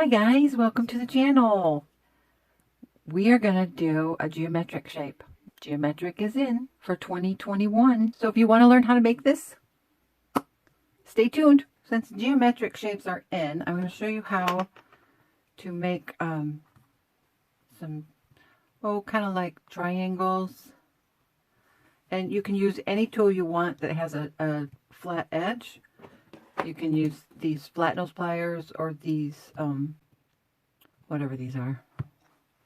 Hi guys, welcome to the channel. We are going to do a geometric shape. Geometric is in for 2021. So if you want to learn how to make this, stay tuned. Since geometric shapes are in, I'm going to show you how to make some, kind of like triangles. And you can use any tool you want that has a flat edge. You can use these flat nose pliers or these, whatever these are.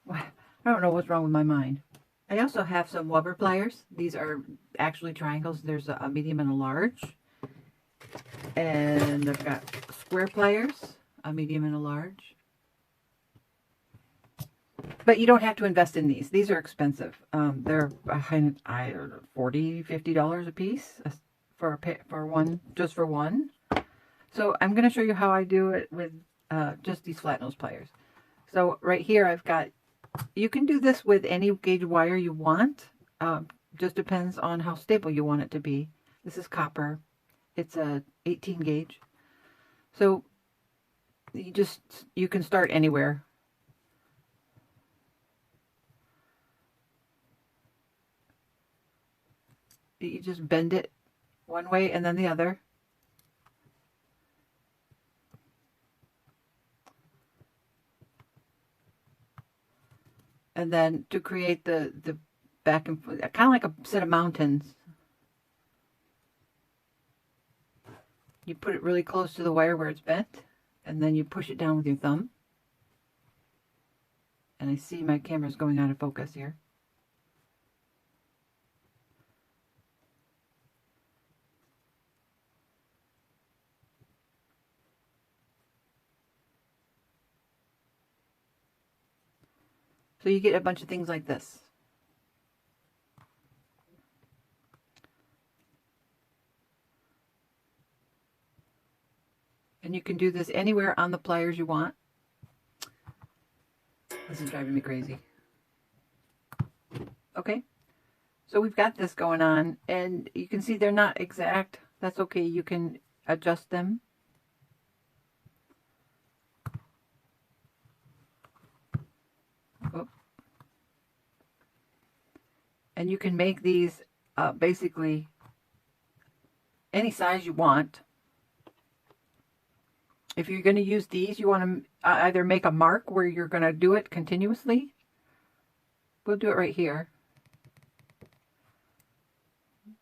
I don't know what's wrong with my mind. I also have some rubber pliers. These are actually triangles. There's a medium and a large. And I've got square pliers, a medium and a large. But you don't have to invest in these. These are expensive. They're $40, $50 a piece for one, just for one. So I'm going to show you how I do it with just these flat nose pliers. So right here I've got, you can do this with any gauge wire you want. Just depends on how stable you want it to be. This is copper. It's a 18 gauge. So you can start anywhere. You just bend it one way and then the other. And then to create the back and forth, kind of like a set of mountains. You put it really close to the wire where it's bent, and then you push it down with your thumb. And I see my camera's going out of focus here. So you get a bunch of things like this. And you can do this anywhere on the pliers you want. This is driving me crazy. Okay, so we've got this going on, and you can see they're not exact. That's okay, you can adjust them. Oh. And you can make these basically any size you want. If you're going to use these, you want to either make a mark where you're going to do it continuously. We'll do it right here.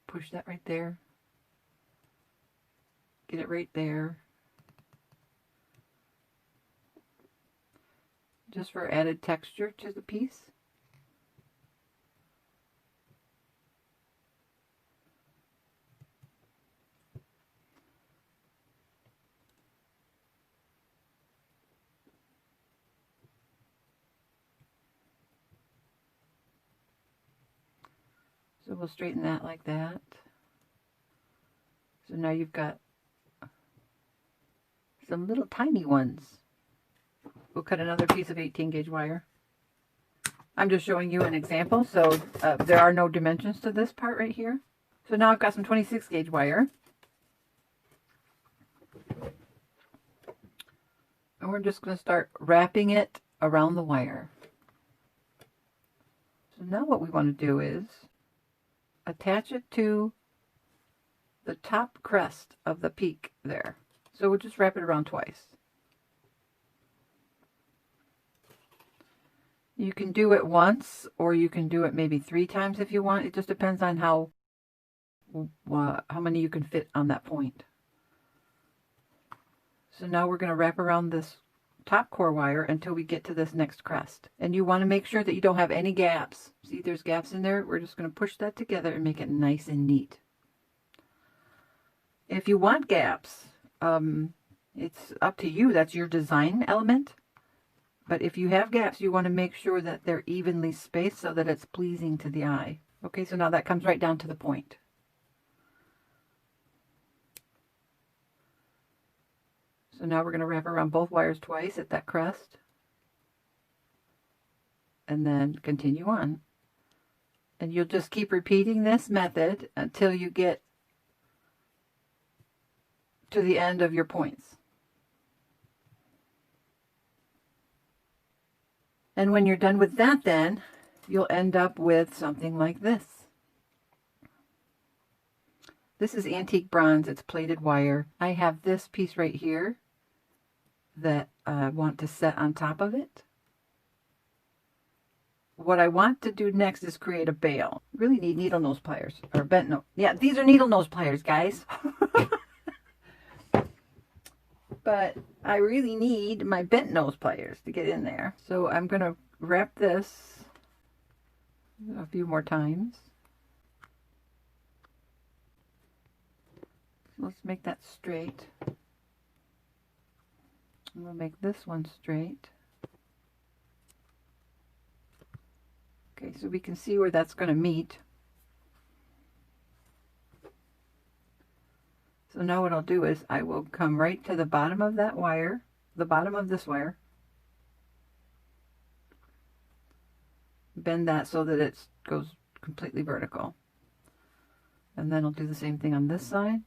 Push that right there. Get it right there. Just for added texture to the piece. So we'll straighten that like that. So now you've got some little tiny ones. We'll cut another piece of 18 gauge wire. I'm just showing you an example, so there are no dimensions to this part right here. So now I've got some 26 gauge wire. And we're just going to start wrapping it around the wire. So now what we want to do is attach it to the top crest of the peak there. So we'll just wrap it around twice. You can do it once, or you can do it maybe 3 times if you want. It just depends on how many you can fit on that point. So now we're going to wrap around this top core wire until we get to this next crest. And you want to make sure that you don't have any gaps. See, there's gaps in there. We're just going to push that together and make it nice and neat. If you want gaps, it's up to you. That's your design element. But if you have gaps, you want to make sure that they're evenly spaced so that it's pleasing to the eye. Okay, so now that comes right down to the point. So now we're going to wrap around both wires twice at that crest. And then continue on. And you'll just keep repeating this method until you get to the end of your points. And when you're done with that, then you'll end up with something like this. This is antique bronze. It's plated wire. I have this piece right here that I want to set on top of it. What I want to do next is create a bail. Really need needle nose pliers, or bent nose. Yeah, these are needle nose pliers, guys. But I really need my bent nose pliers to get in there. So I'm going to wrap this a few more times. Let's make that straight. I'm going to make this one straight. Okay, so we can see where that's going to meet. So now what I'll do is I will come right to the bottom of that wire, the bottom of this wire. Bend that so that it goes completely vertical. And then I'll do the same thing on this side.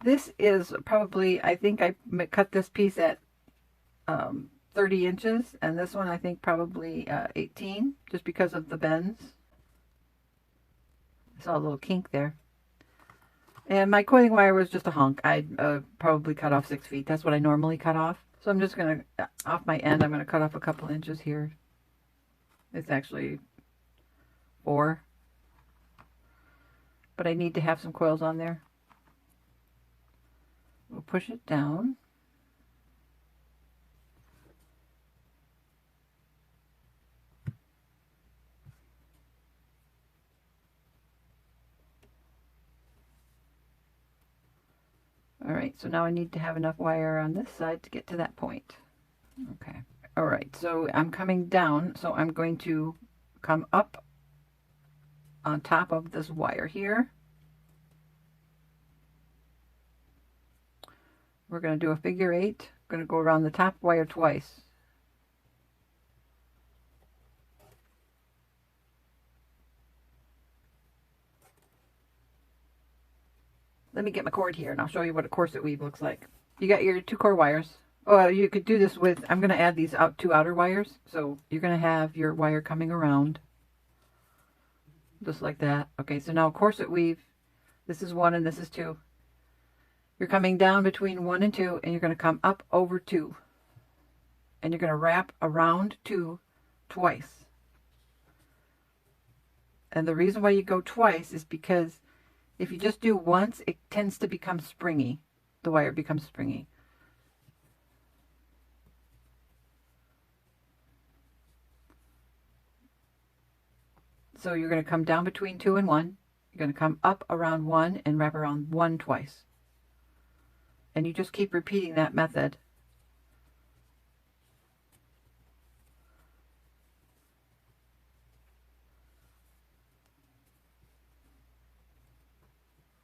This is probably, I think I cut this piece at 30 inches, and this one I think probably 18, just because of the bends. I saw a little kink there. And my coiling wire was just a hunk. I probably cut off 6 feet. That's what I normally cut off. So I'm just going to, off my end, I'm going to cut off a couple inches here. It's actually 4. But I need to have some coils on there. We'll push it down. All right, so now I need to have enough wire on this side to get to that point. Okay, all right, so I'm coming down, so I'm going to come up on top of this wire here. We're going to do a figure 8. I'm going to go around the top wire twice. Let me get my cord here and I'll show you what a corset weave looks like. You got your 2 core wires. Oh, you could do this with, I'm going to add these 2 outer wires. So you're going to have your wire coming around. Just like that. Okay, so now corset weave. This is 1 and this is 2. You're coming down between 1 and 2, and you're going to come up over 2. And you're going to wrap around 2 twice. And the reason why you go twice is because if you just do once, it tends to become springy. The wire becomes springy. So you're going to come down between 2 and 1. You're going to come up around 1 and wrap around 1 twice. And you just keep repeating that method.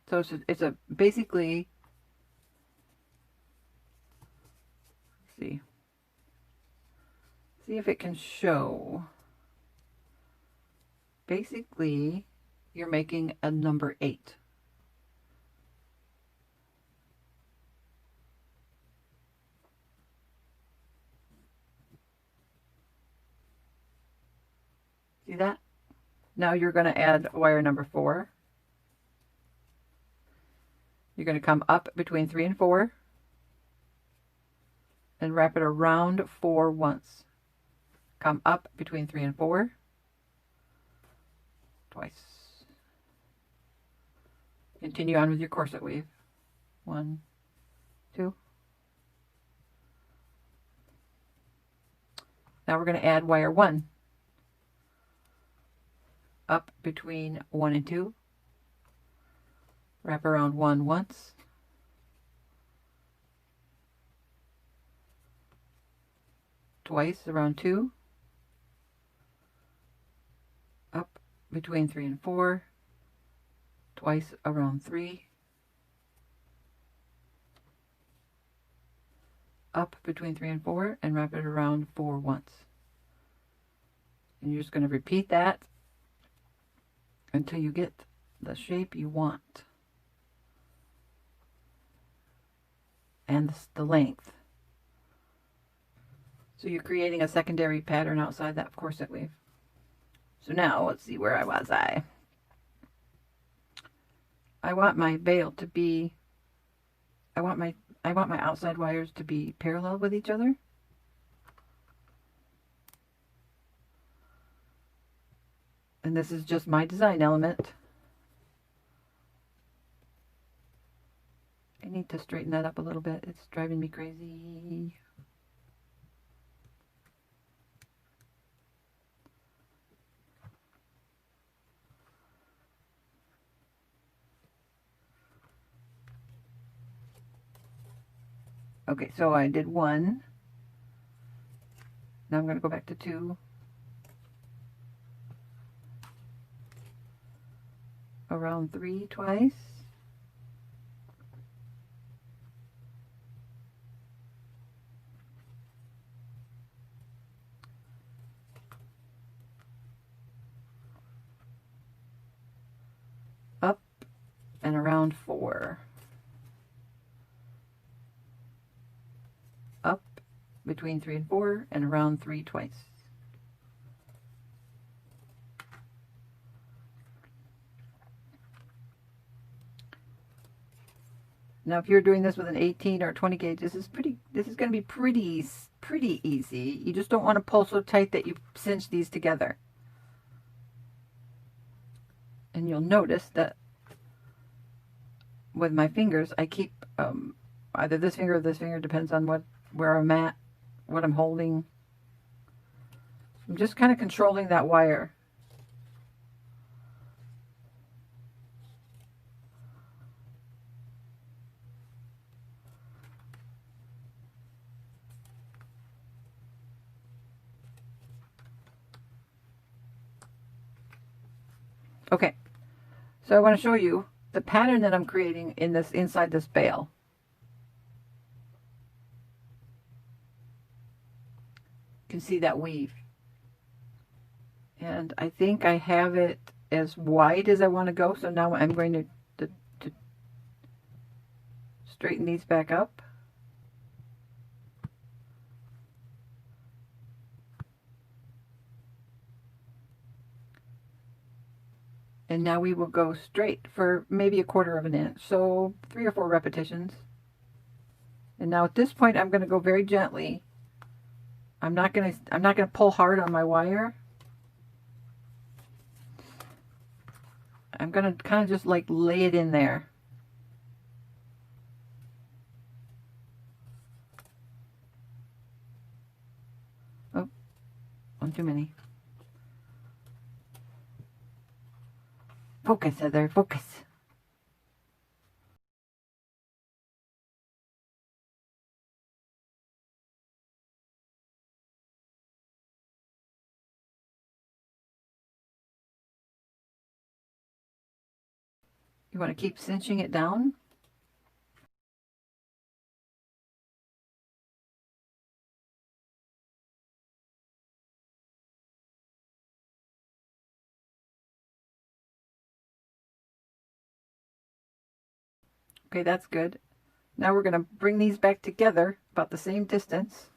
So it's a basically, let's see if it can show. Basically, you're making a number 8. See that? Now you're going to add wire number 4. You're going to come up between 3 and 4 and wrap it around 4 once. Come up between 3 and 4 twice. Continue on with your corset weave. 1, 2. Now we're going to add wire 1. Up between 1 and 2. Wrap around 1 once. Twice around 2. Up between 3 and 4. Twice around 3. Up between 3 and 4 and wrap it around 4 once. And you're just going to repeat that until you get the shape you want. and the length. So you're creating a secondary pattern outside that corset weave. So now let's see, where was I? I want my veil to be, I want my outside wires to be parallel with each other. And this is just my design element. I need to straighten that up a little bit. It's driving me crazy. Okay, so I did 1. Now I'm going to go back to 2. Around 3 twice. Up and around 4. Up between 3 and 4 and around 3 twice. Now, if you're doing this with an 18 or 20 gauge, this is going to be pretty easy. You just don't want to pull so tight that you cinch these together. And you'll notice that with my fingers, I keep either this finger or this finger, depends on where I'm at, what I'm holding. I'm just kind of controlling that wire. Okay, so I want to show you the pattern that I'm creating in this inside this bale. You can see that weave. And I think I have it as wide as I want to go, so now I'm going to straighten these back up. And now we will go straight for maybe 1/4 of an inch, so 3 or 4 repetitions. And now at this point, I'm going to go very gently. I'm not going to pull hard on my wire. I'm going to kind of just like lay it in there. Oh, one too many. Focus, Heather, focus. You want to keep cinching it down. Okay, that's good. Now we're going to bring these back together about the same distance.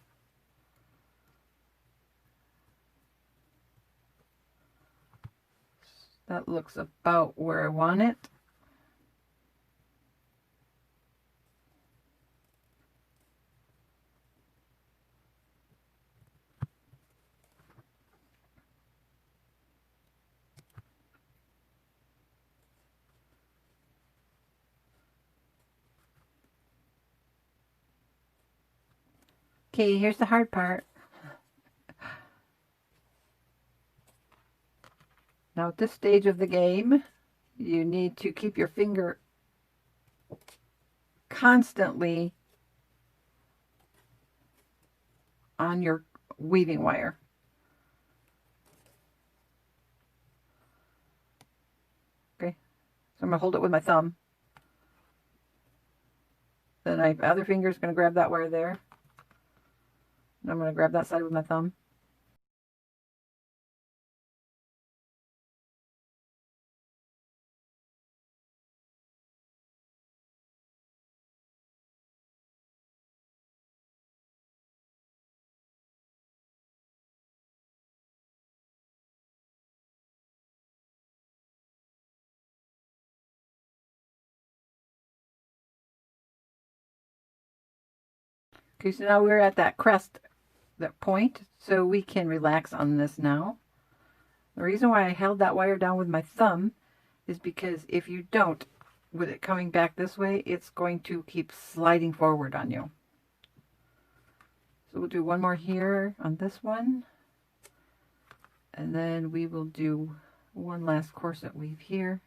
That looks about where I want it. Okay, here's the hard part. Now at this stage of the game, you need to keep your finger constantly on your weaving wire. Okay, so I'm going to hold it with my thumb. Then my other finger is going to grab that wire there. And I'm going to grab that side with my thumb. Okay, so now we're at that crest, that point, so we can relax on this now. The reason why I held that wire down with my thumb is because if you don't, with it coming back this way, it's going to keep sliding forward on you. So we'll do one more here on this one, and then we will do one last corset weave here.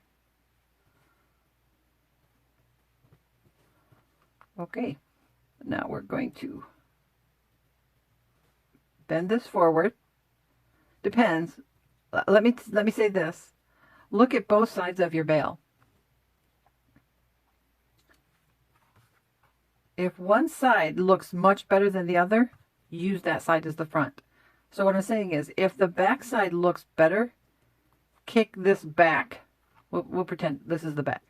Okay, now we're going to bend this forward. Depends. Let me say this. Look at both sides of your bale. If one side looks much better than the other, use that side as the front. So what I'm saying is, if the back side looks better, kick this back. We'll pretend this is the back.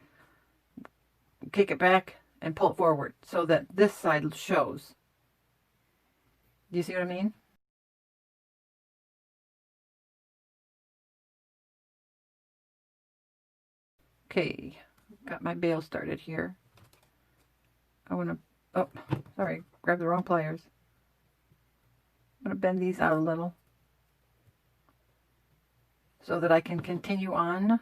Kick it back and pull it forward so that this side shows. Do you see what I mean? Okay, got my bale started here. I want to, oh, sorry, grab the wrong pliers. I'm going to bend these out a little so that I can continue on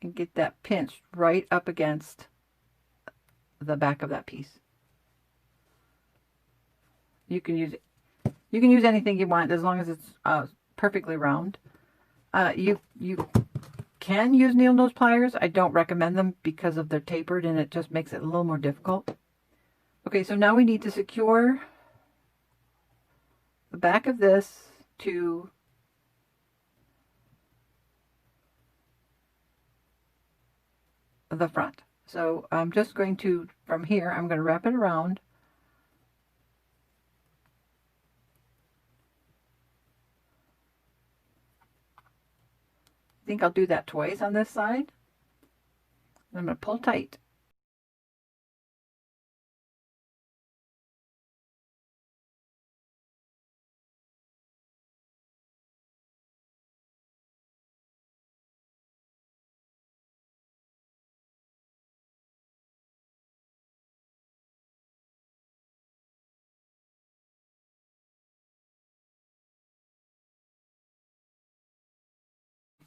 and get that pinched right up against the back of that piece. You can use anything you want as long as it's perfectly round. You can use needle nose pliers. I don't recommend them because of they're tapered and it just makes it a little more difficult. Okay, so now we need to secure the back of this to the front. So I'm just going to, from here, I'm going to wrap it around. I think I'll do that twice on this side. I'm going to pull tight.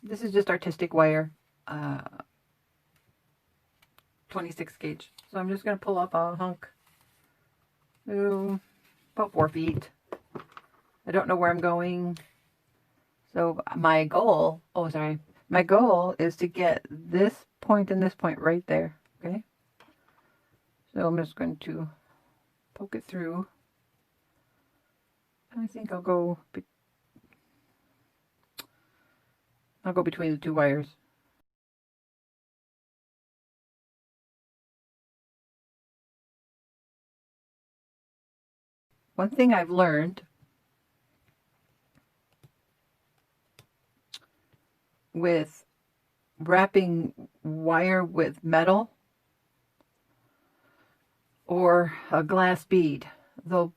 This is just artistic wire, 26 gauge. So I'm just going to pull up a hunk, about 4 feet. I don't know where I'm going. So my goal, my goal is to get this point and this point right there, okay? So I'm just going to poke it through. I think I'll go between the two wires. One thing I've learned with wrapping wire with metal or a glass bead, though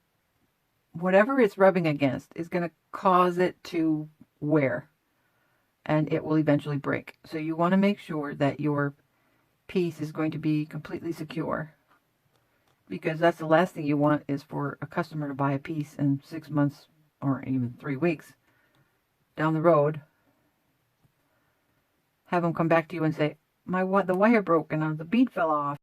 whatever it's rubbing against is going to cause it to wear and it will eventually break. So you want to make sure that your piece is going to be completely secure, because that's the last thing you want is for a customer to buy a piece and 6 months or even 3 weeks down the road have them come back to you and say, the wire broke and the bead fell off.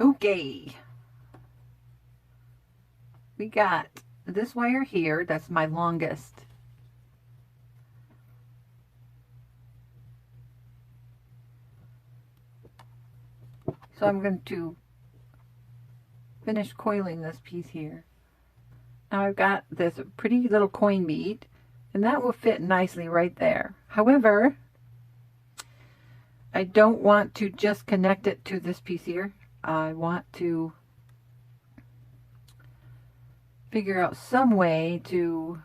Okay. We got this wire here. That's my longest. So I'm going to finish coiling this piece here. Now I've got this pretty little coin bead, and that will fit nicely right there. However, I don't want to just connect it to this piece here. I want to figure out some way to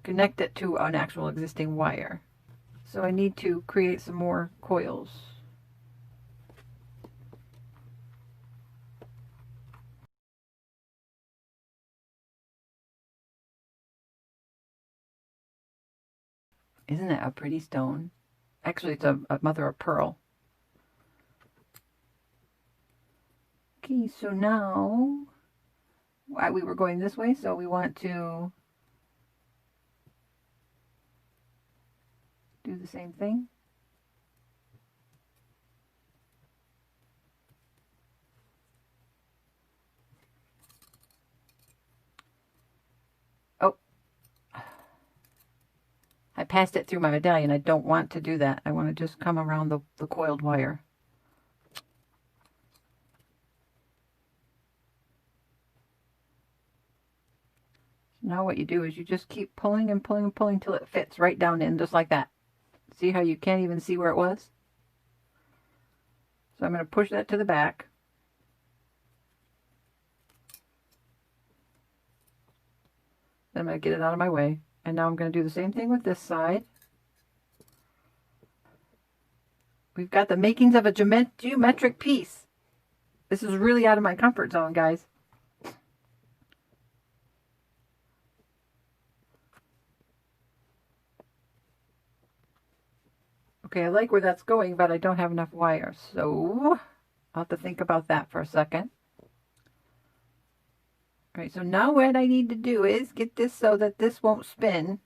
connect it to an actual existing wire. So I need to create some more coils. Isn't that a pretty stone? Actually, it's a mother of pearl. Okay, so now we were going this way, so we want to do the same thing. Oh, I passed it through my medallion. I don't want to do that. I want to just come around the coiled wire. Now what you do is you just keep pulling and pulling and pulling till it fits right down in, just like that. See how you can't even see where it was? So I'm going to push that to the back. Then I'm going to get it out of my way. And now I'm going to do the same thing with this side. We've got the makings of a geometric piece. This is really out of my comfort zone, guys. Okay, I like where that's going, but I don't have enough wire, so I'll have to think about that for a second. All right, so now what I need to do is get this so that this won't spin.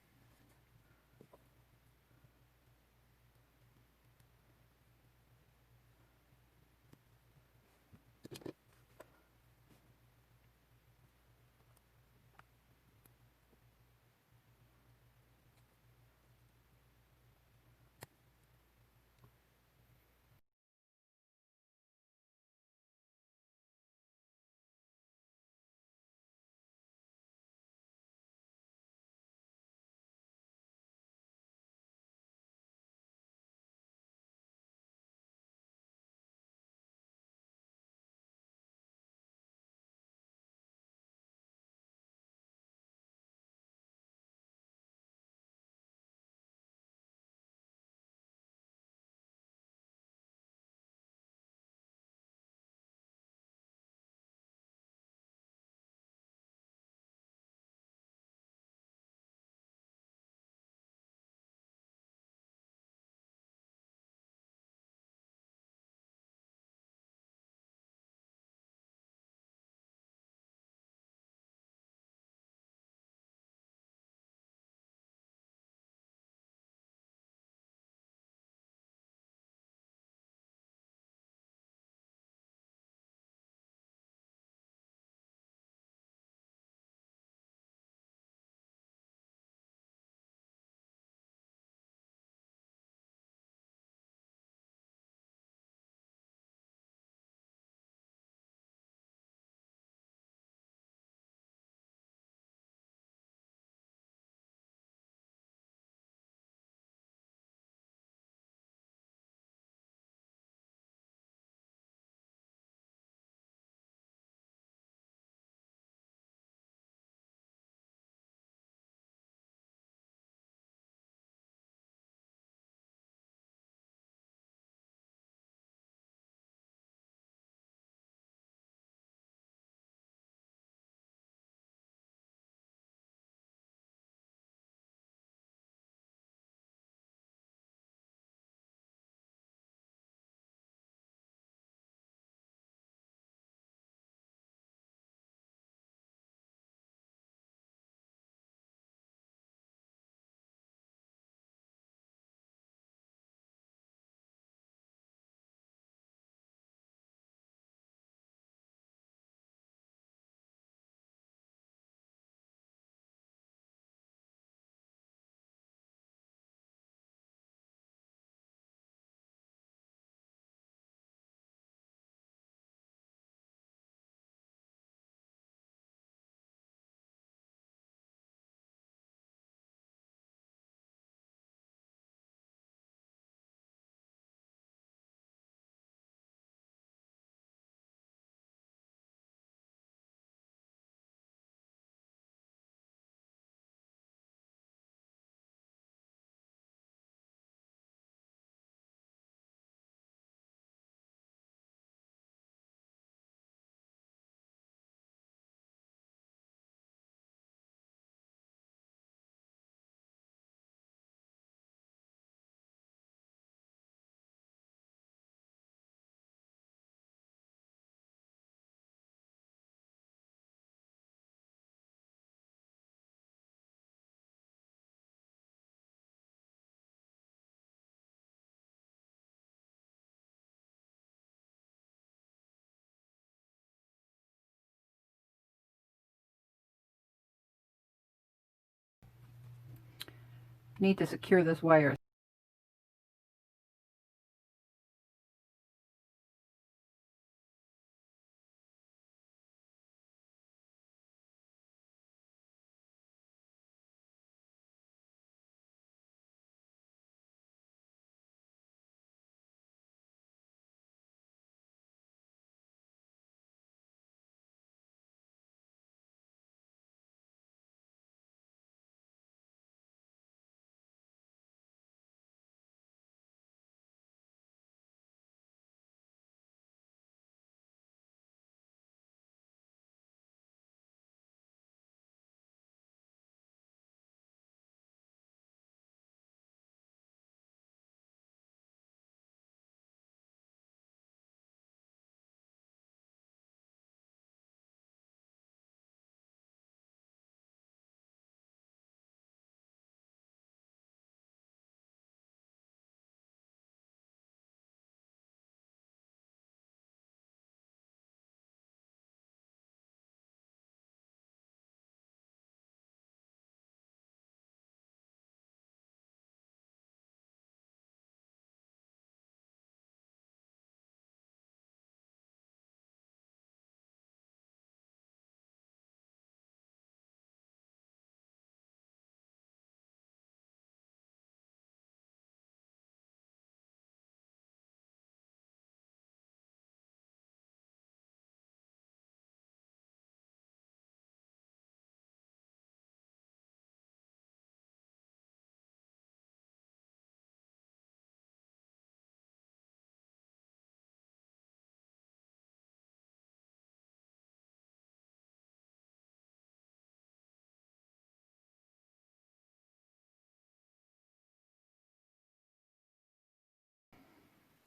need to secure this wire.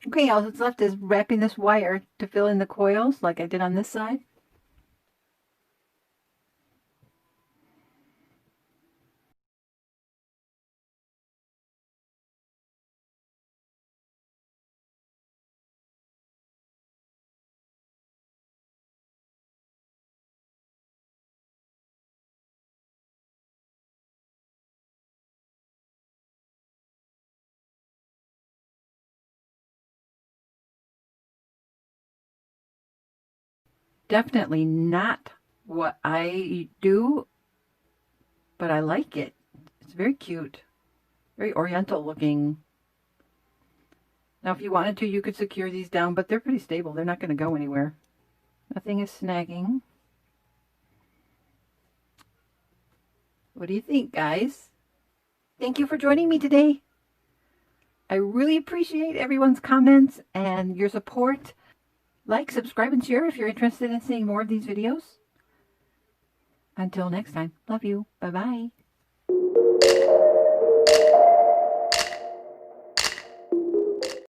Okay, all that's left is wrapping this wire to fill in the coils like I did on this side. Definitely not what I do, but I like it. It's very cute, very oriental looking. Now, if you wanted to, you could secure these down, but they're pretty stable. They're not going to go anywhere. Nothing is snagging. What do you think, guys? Thank you for joining me today. I really appreciate everyone's comments and your support. Like, subscribe, and share if you're interested in seeing more of these videos. Until next time, love you. Bye-bye.